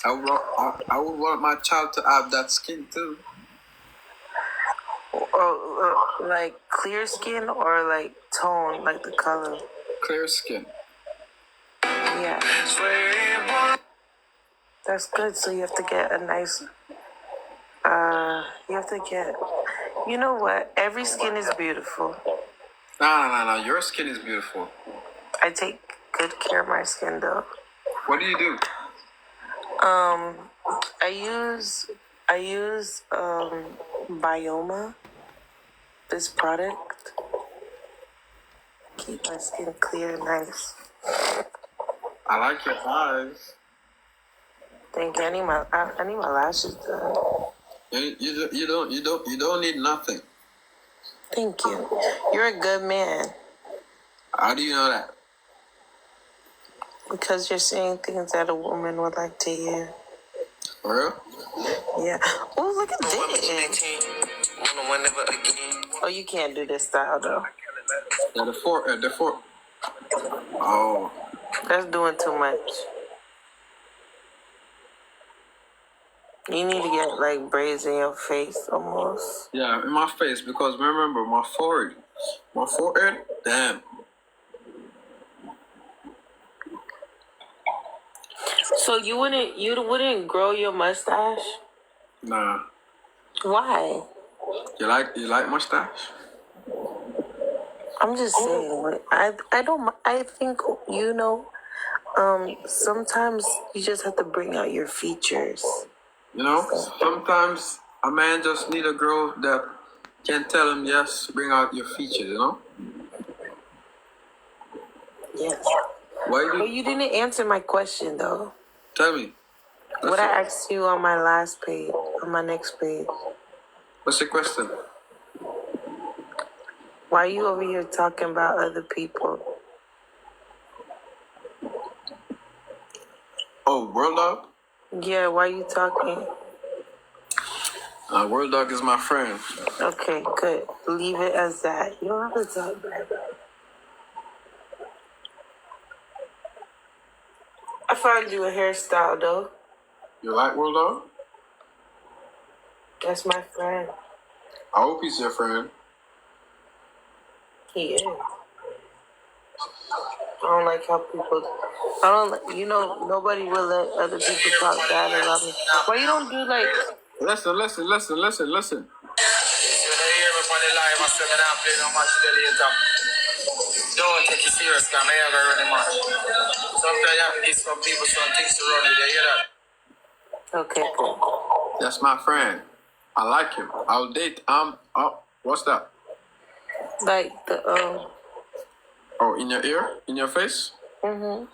I would want my child to have that skin too. Like clear skin or like tone, like the color? Clear skin. Yeah. That's good. So you have to get a nice, you have to get, you know what? Every skin is beautiful. No. Your skin is beautiful. I take good care of my skin though. What do you do? I use Bioma, this product. Keep my skin clear and nice. I like your eyes. Thank you. I need my lashes done. You don't need nothing. Thank you. You're a good man. How do you know that? Because you're saying things that a woman would like to hear. For real? Yeah. Oh, look at this. Oh, you can't do this style though. Yeah, the four. Oh. That's doing too much. You need to get like braids in your face almost. Yeah, in my face, because remember my forehead, damn. So you wouldn't grow your mustache? Nah. Why? You like mustache? I'm just saying. I think sometimes you just have to bring out your features. You know, sometimes a man just need a girl that can tell him, yes, bring out your features, you know? Yes. But you didn't answer my question though. Tell me. What I asked you on my last page, on my next page. What's the question? Why are you over here talking about other people? Oh, World Dog? Yeah, why are you talking? World Dog is my friend. Okay, good. Leave it as that. You don't have to talk bad. I found you a hairstyle though. You like World Dog? That's my friend. I hope he's your friend. He is. I don't like how people. I don't like. Nobody will let other people talk bad about me. Why you don't do like? Listen. Don't take it serious, because I ever run the match. Sometimes you have to give some people some things to run with, you hear that? Okay, cool. That's my friend. I like him. I'll date. What's that? Like the Oh, in your ear? In your face? Mhm.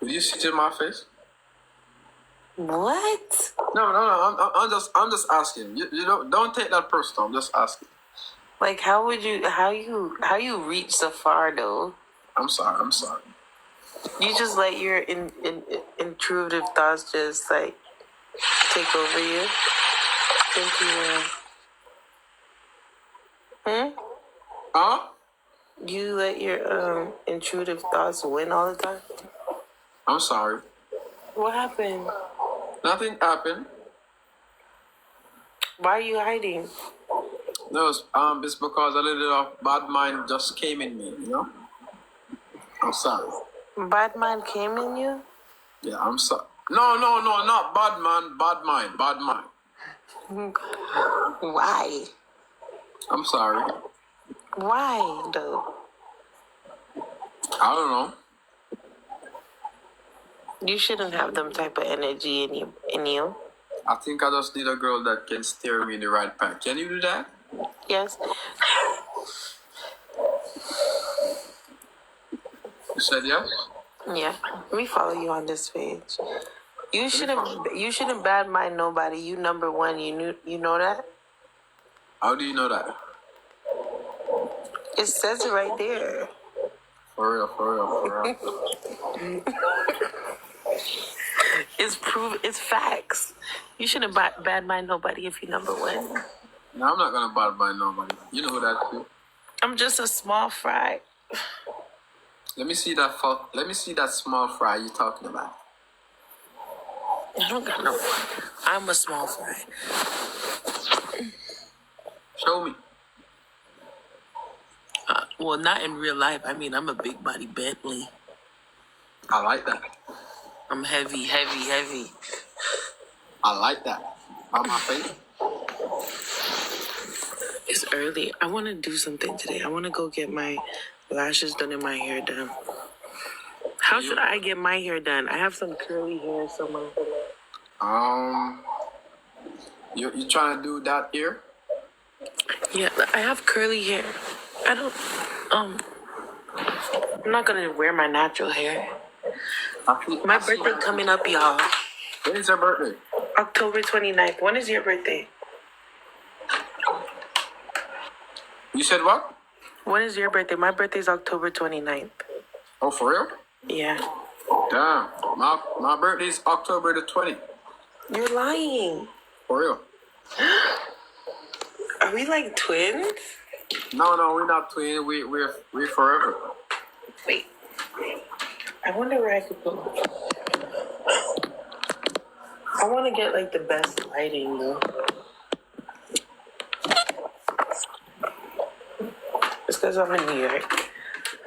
Will you sit in my face? What? No. I'm just asking. You don't take that personal. I'm just asking. Like, how you reach so far though? I'm sorry. You just let your intrusive thoughts just like take over you. Think you Huh? You let your intrusive thoughts win all the time? I'm sorry. What happened? Nothing happened. Why are you hiding? No, it's because a little of bad mind just came in me, you know? I'm sorry. Bad mind came in you? Yeah, I'm sorry. No, not bad man, bad mind. Why? I'm sorry. Why though? I don't know. You shouldn't have them type of energy in you. I think I just need a girl that can steer me in the right path. Can you do that? Yes. You said yes? Yeah. Let me follow you on this page. You shouldn't bad mind nobody. You number one. You know that? How do you know that? It says it right there. For real. It's facts. You shouldn't bad mind nobody if you number one. No, I'm not gonna bad mind nobody. You know who that is. I'm just a small fry. Let me see that small fry you talking about. I don't got no one. I'm a small fry. Show me. Well, not in real life. I mean, I'm a big body Bentley. I like that. I'm heavy. I like that. On my face. It's early. I want to do something today. I want to go get my lashes done and my hair done. How should I get my hair done? I have some curly hair somewhere. You trying to do that here? Yeah, I have curly hair. I don't, I'm not going to wear my natural hair. My birthday coming up, y'all. When is your birthday? October 29th. When is your birthday? You said what? When is your birthday? My birthday's October 29th. Oh, for real? Yeah. Damn. My birthday is October the 20th. You're lying. For real. Are we like twins? No, we're not twins. We're forever. Wait. I wonder where I could put my... I want to get like the best lighting though. It's because I'm in New York.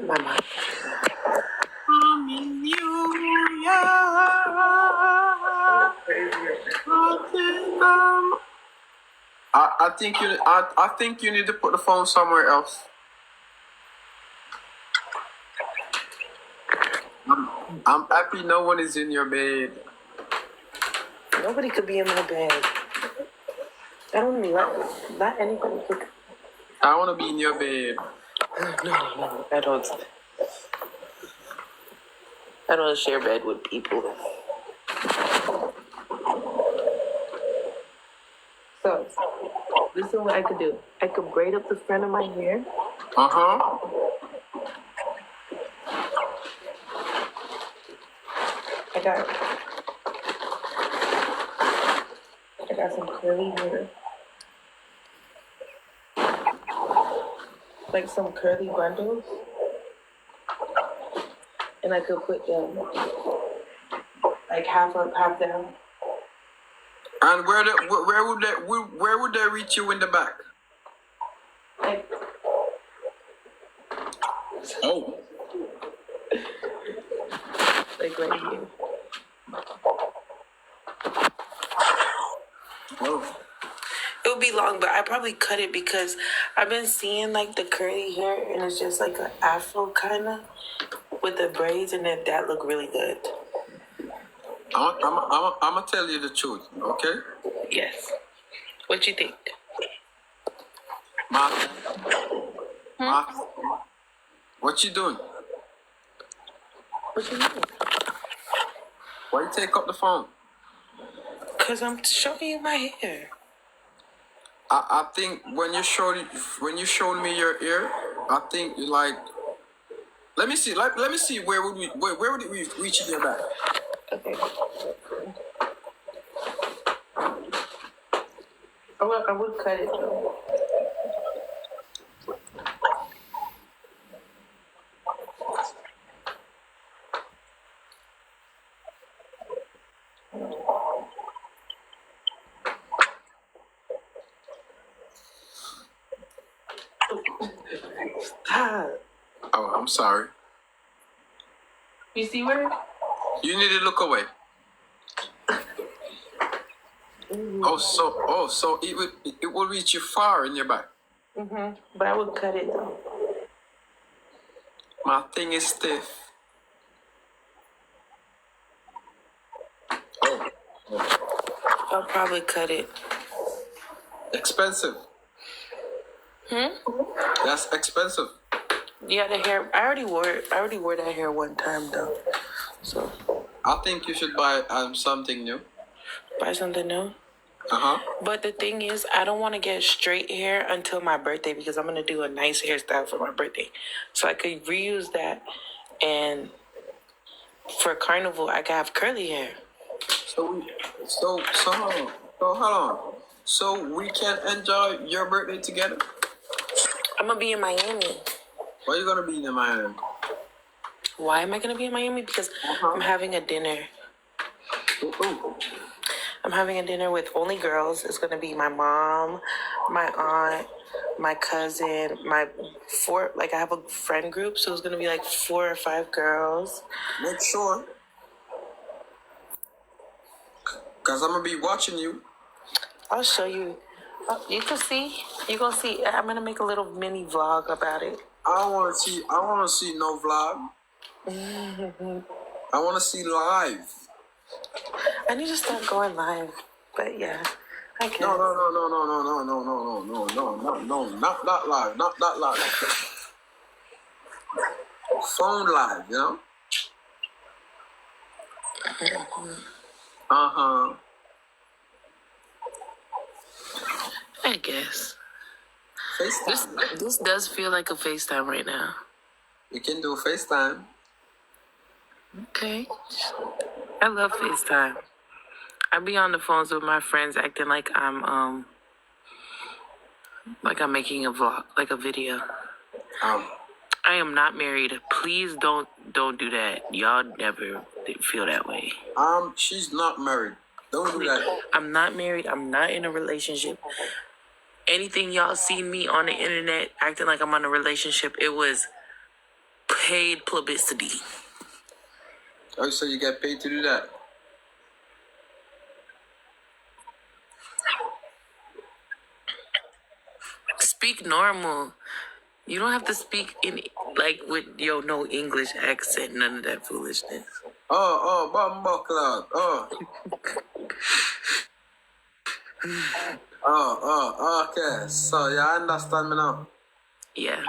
My mom. I'm in New York. I think you need to put the phone somewhere else. I'm happy no one is in your bed. Nobody could be in my bed. I don't need not anybody could. I want to be in your bed. No, I don't. I don't share bed with people. So, this is what I could do. I could braid up the front of my hair. Uh-huh. I got some curly hair. Like some curly bundles. And I could put them like half up, half down. And where would they reach you in the back? Like, oh. Like right here. Oh. It would be long, but I probably cut it because I've been seeing like the curly hair and it's just like an afro kind of with the braids, and that look really good. I'm gonna tell you the truth, okay? Yes. What you think? Ma, what you doing? What you mean? Why you take up the phone? Cause I'm showing you my hair. I think when you showed me your ear, I think you like. Let me see. Let me see. Where would it reach in your back? Okay. I would cut it though. Stop. Oh, I'm sorry. You see where? You need to look away. So it will reach you far in your back. But I would cut it though. My thing is stiff. Oh. I'll probably cut it. Expensive. That's expensive. Yeah, the hair. I already wore it. I already wore that hair one time though. So. I think you should buy something new. Buy something new. But the thing is, I don't want to get straight hair until my birthday because I'm going to do a nice hairstyle for my birthday. So I could reuse that. And for carnival, I can have curly hair. So hold on. So we can enjoy your birthday together? I'm going to be in Miami. Why are you going to be in Miami? Why am I going to be in Miami? Because I'm having a dinner. Ooh. I'm having a dinner with only girls. It's gonna be my mom, my aunt, my cousin, my four. Like I have a friend group, so it's gonna be like 4 or 5 girls. Make sure, cause I'm gonna be watching you. I'll show you. You can see. You gonna see. I'm gonna make a little mini vlog about it. I don't want to see. I want to see no vlog. I want to see live. I need to start going live, but yeah, I can. No, not that live, not that live. Phone live, you know. I guess. FaceTime. This does feel like a FaceTime right now. You can do FaceTime. Okay. I love FaceTime. I be on the phones with my friends acting like I'm making a vlog, like a video. I am not married. Please don't do that. Y'all never feel that way. She's not married. Don't do that. I'm not married. I'm not in a relationship. Anything y'all seen me on the internet acting like I'm on a relationship, it was paid publicity. Oh, so you get paid to do that? Speak normal. You don't have to speak in like with your no English accent, none of that foolishness. Bumbuckler. Okay. So you understand me now? Yeah.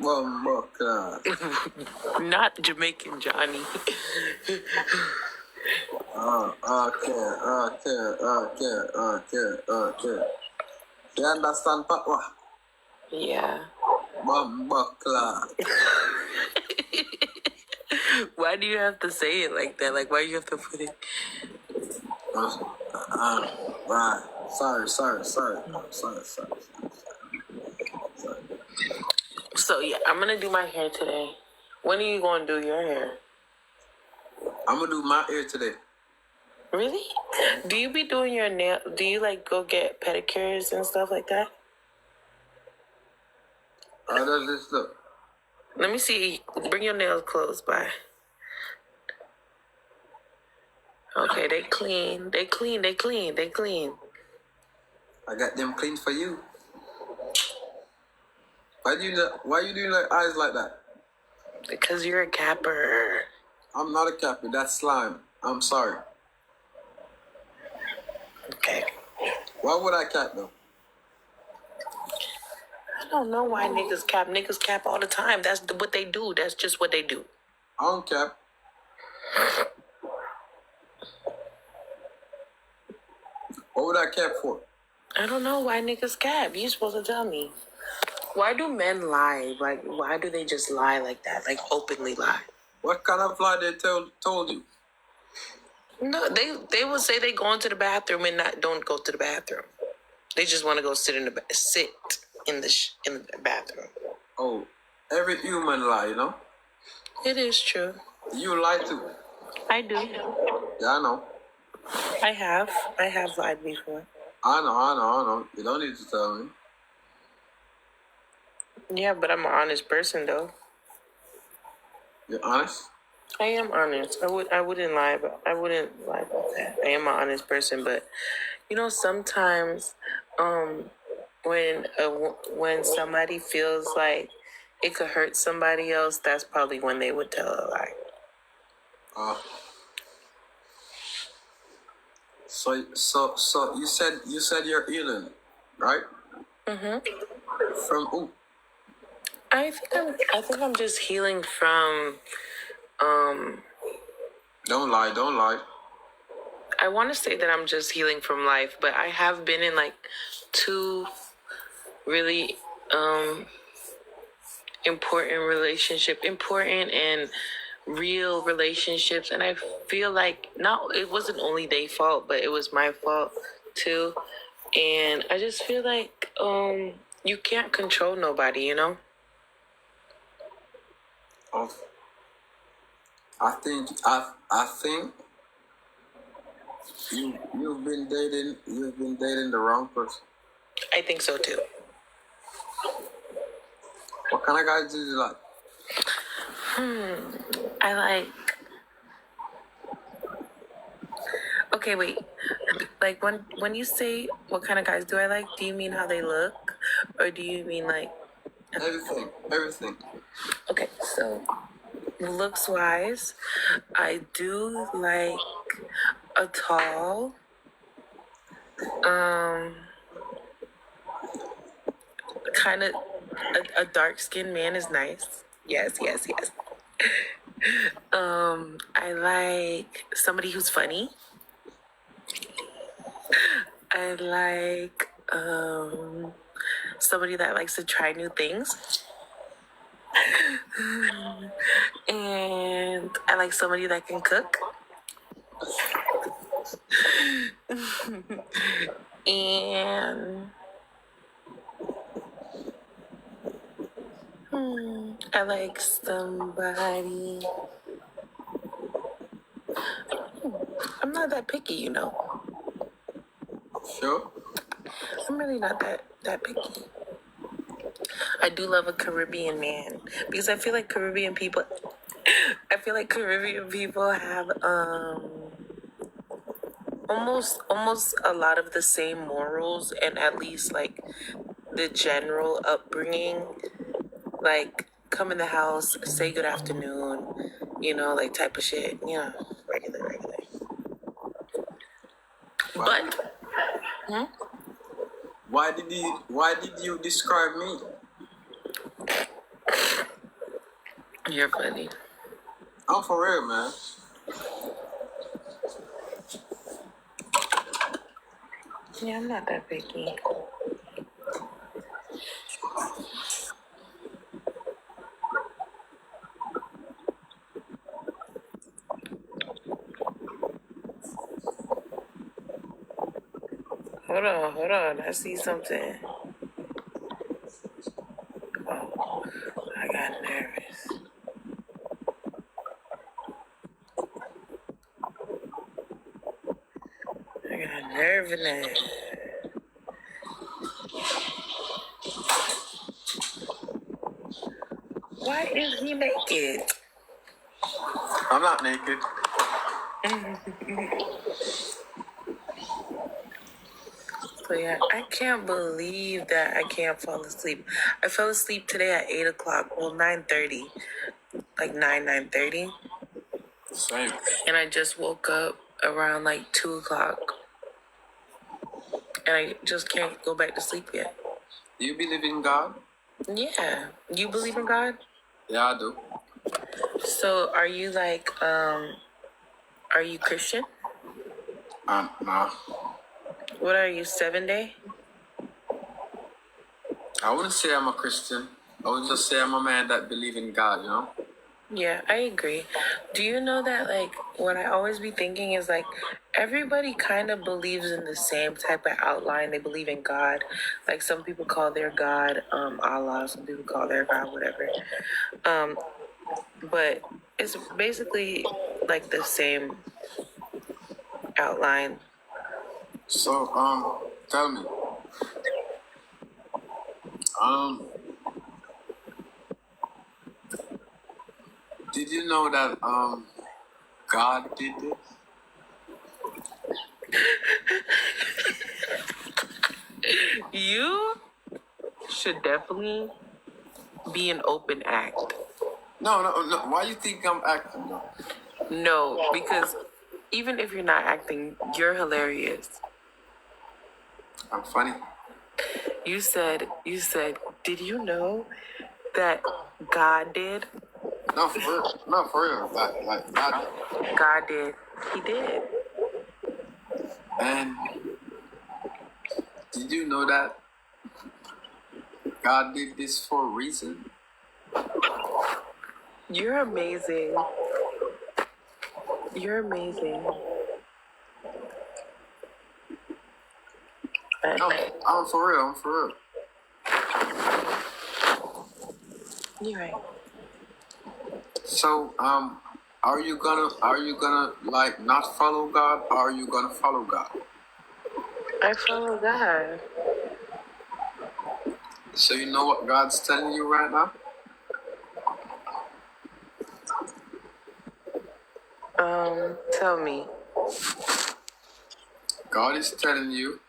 Bumbuckler. Not Jamaican Johnny. Okay. You understand, Papa? Yeah. Bumbuckler. Why do you have to say it like that? Like, why do you have to put it? Right. Sorry. So, yeah, I'm going to do my hair today. When are you going to do your hair? I'm going to do my hair today. Really? Do you be doing your nail? Do you, like, go get pedicures and stuff like that? How does this look? Let me see. Bring your nails close. Bye. Okay, they clean. They clean. I got them clean for you. Why you doing like eyes like that? Because you're a capper. I'm not a capper. That's slime. I'm sorry. Okay. Why would I cap though? I don't know why niggas cap. Niggas cap all the time. That's what they do. That's just what they do. I don't cap. What would I cap for? I don't know why niggas cap. You supposed to tell me. Why do men lie? Like, why do they just lie like that? Like, openly lie? What kind of lie they told you? No, they will say they go into the bathroom and don't go to the bathroom. They just want to go sit in the bathroom. Oh, every human lie, you know? It is true. You lie too. I do. Yeah, I know. I have lied before. I know. You don't need to tell me. Yeah, but I'm an honest person, though. You're honest? I am honest. I wouldn't lie about that. I am an honest person, but sometimes when somebody feels like it could hurt somebody else, that's probably when they would tell a lie. So you said you're healing, right? Mhm. From who? I think I'm just healing from Don't lie. I want to say that I'm just healing from life, but I have been in like 2 really important and real relationships, and I feel like it wasn't only their fault, but it was my fault too. And I just feel like you can't control nobody, you know? I think You've been dating the wrong person. I think so too. What kind of guys do you like? I like. Okay, wait. Like when you say what kind of guys do I like, do you mean how they look, or do you mean like Everything. Okay, so looks wise, I do like a tall, kind of a dark skinned man is nice. Yes, yes, yes. I like somebody who's funny. I like somebody that likes to try new things. And I like somebody that can cook. And I like somebody. I'm not that picky, you know. Sure. I'm really not that picky. I do love a Caribbean man because I feel like Caribbean people have almost a lot of the same morals and at least like the general upbringing, like come in the house, say good afternoon, like type of shit, regular. But why did you describe me? You're funny. I'm for real, man. Yeah, I'm not that picky. Hold on. I see something. Oh, I got nervous. I got nervousness. Why is he naked? I'm not naked. So yeah, I can't believe that I can't fall asleep. I fell asleep today at 8 o'clock. Well, 9:30, like 9:30. Same. And I just woke up around like 2 o'clock. And I just can't go back to sleep yet. Do you believe in God? Yeah. You believe in God? Yeah, I do. So are you like, are you Christian? No. What are you, 7-day? I wouldn't say I'm a Christian. I would just say I'm a man that believes in God, you know? Yeah, I agree. Do you know that, like, what I always be thinking is, like, everybody kind of believes in the same type of outline. They believe in God. Like, some people call their God Allah. Some people call their God whatever. But it's basically, like, the same outline. So, tell me. Did you know that, God did this? You should definitely be an open act. No. Why you think I'm acting though? No, because even if you're not acting, you're hilarious. I'm funny. You said, did you know that God did? No, for real. No, for real. Like God did. God did. He did. And did you know that God did this for a reason? You're amazing. You're amazing. I'm for real. You're right. So, Are you gonna like not follow God, or are you gonna follow God? I follow God. So you know what God's telling you right now? Tell me. God is telling you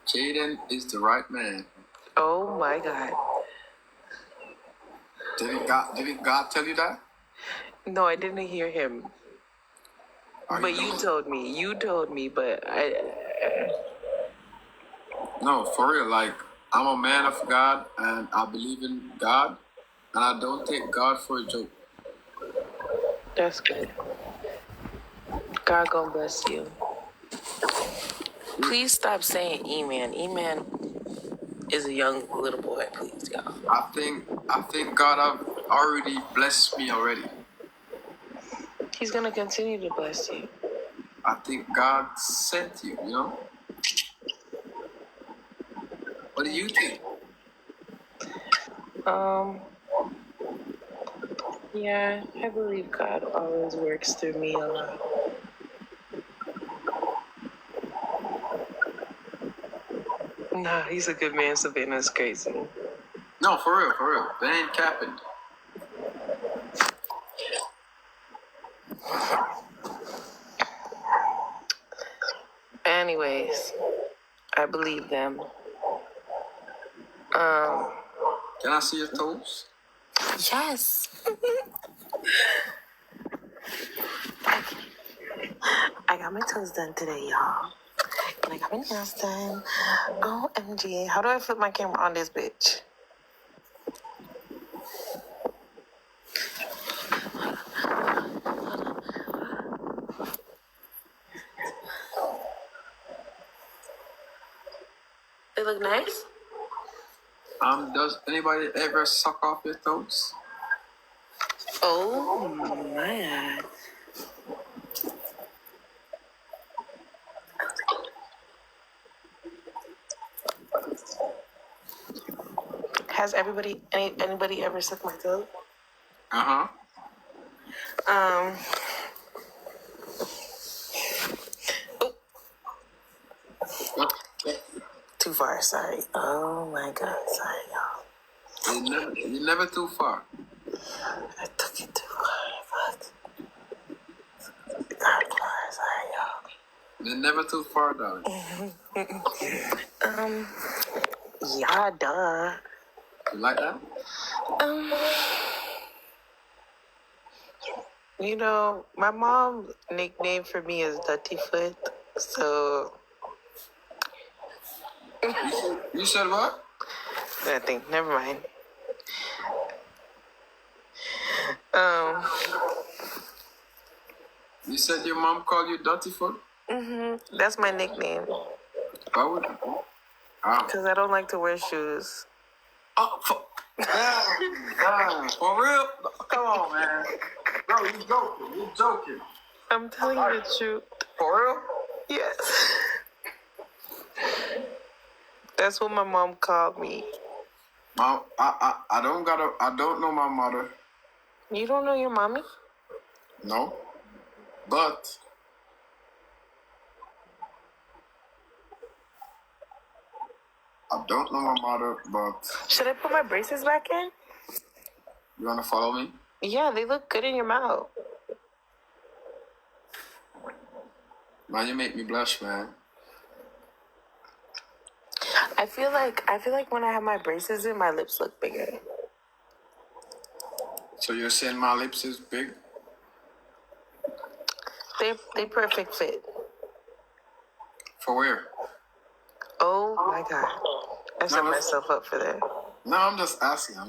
Jayden is the right man. Oh my God. Didn't God tell you that? No, I didn't hear him. But you told me. You told me, but No, for real. Like, I'm a man of God, and I believe in God, and I don't take God for a joke. That's good. God gonna bless you. Please stop saying E-man. E-man is a young little boy, please, y'all. I think God have already blessed me already. He's gonna continue to bless you. I think God sent you, you know? What do you think? Yeah, I believe God always works through me a lot. Nah, he's a good man. Savannah's crazy. No, for real. They ain't capping. Anyways, I believe them. Can I see your toes? Yes. I got my toes done today, y'all. And I got my nails done. OMG. How do I flip my camera on this bitch? They look nice? Does anybody ever suck off your toes? Oh my God. Has anybody ever sucked my toe? Uh-huh. Oh, What? too far, sorry. Oh my God, sorry, y'all. You're never too far. I took it too far. Sorry, y'all. You're never too far, darling. Yeah, duh. You like that? You know, my mom's nickname for me is Dutty Foot, so You said what? nothing. Never mind. You said your mom called you Dirty Foot? That's my nickname. Why would you? Because I don't like to wear shoes. Oh, for real? Come on, man. Bro, you joking. You joking. I'm telling you the truth. For real? Yes. That's what my mom called me. Mom, I don't know my mother. You don't know your mommy? No. But I don't know my mother, but Should I put my braces back in? you wanna follow me? Yeah, they look good in your mouth. Man, you make me blush, man. I feel like when I have my braces in, my lips look bigger. So you're saying my lips is big? They perfect fit. For where? Oh my God. I set myself up for that. No, I'm just asking. No,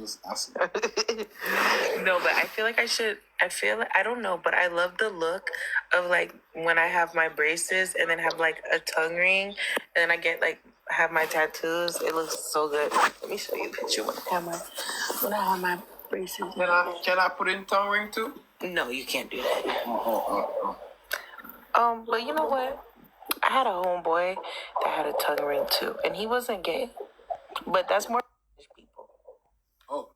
but I feel like I don't know, but I love the look of like when I have my braces and then have like a tongue ring and then I get like have my tattoos. It looks so good. Let me show you a picture when I have my braces. Can I put in tongue ring too? No, you can't do that. Oh. But you know what? I had a homeboy that had a tongue ring too, and he wasn't gay. But that's more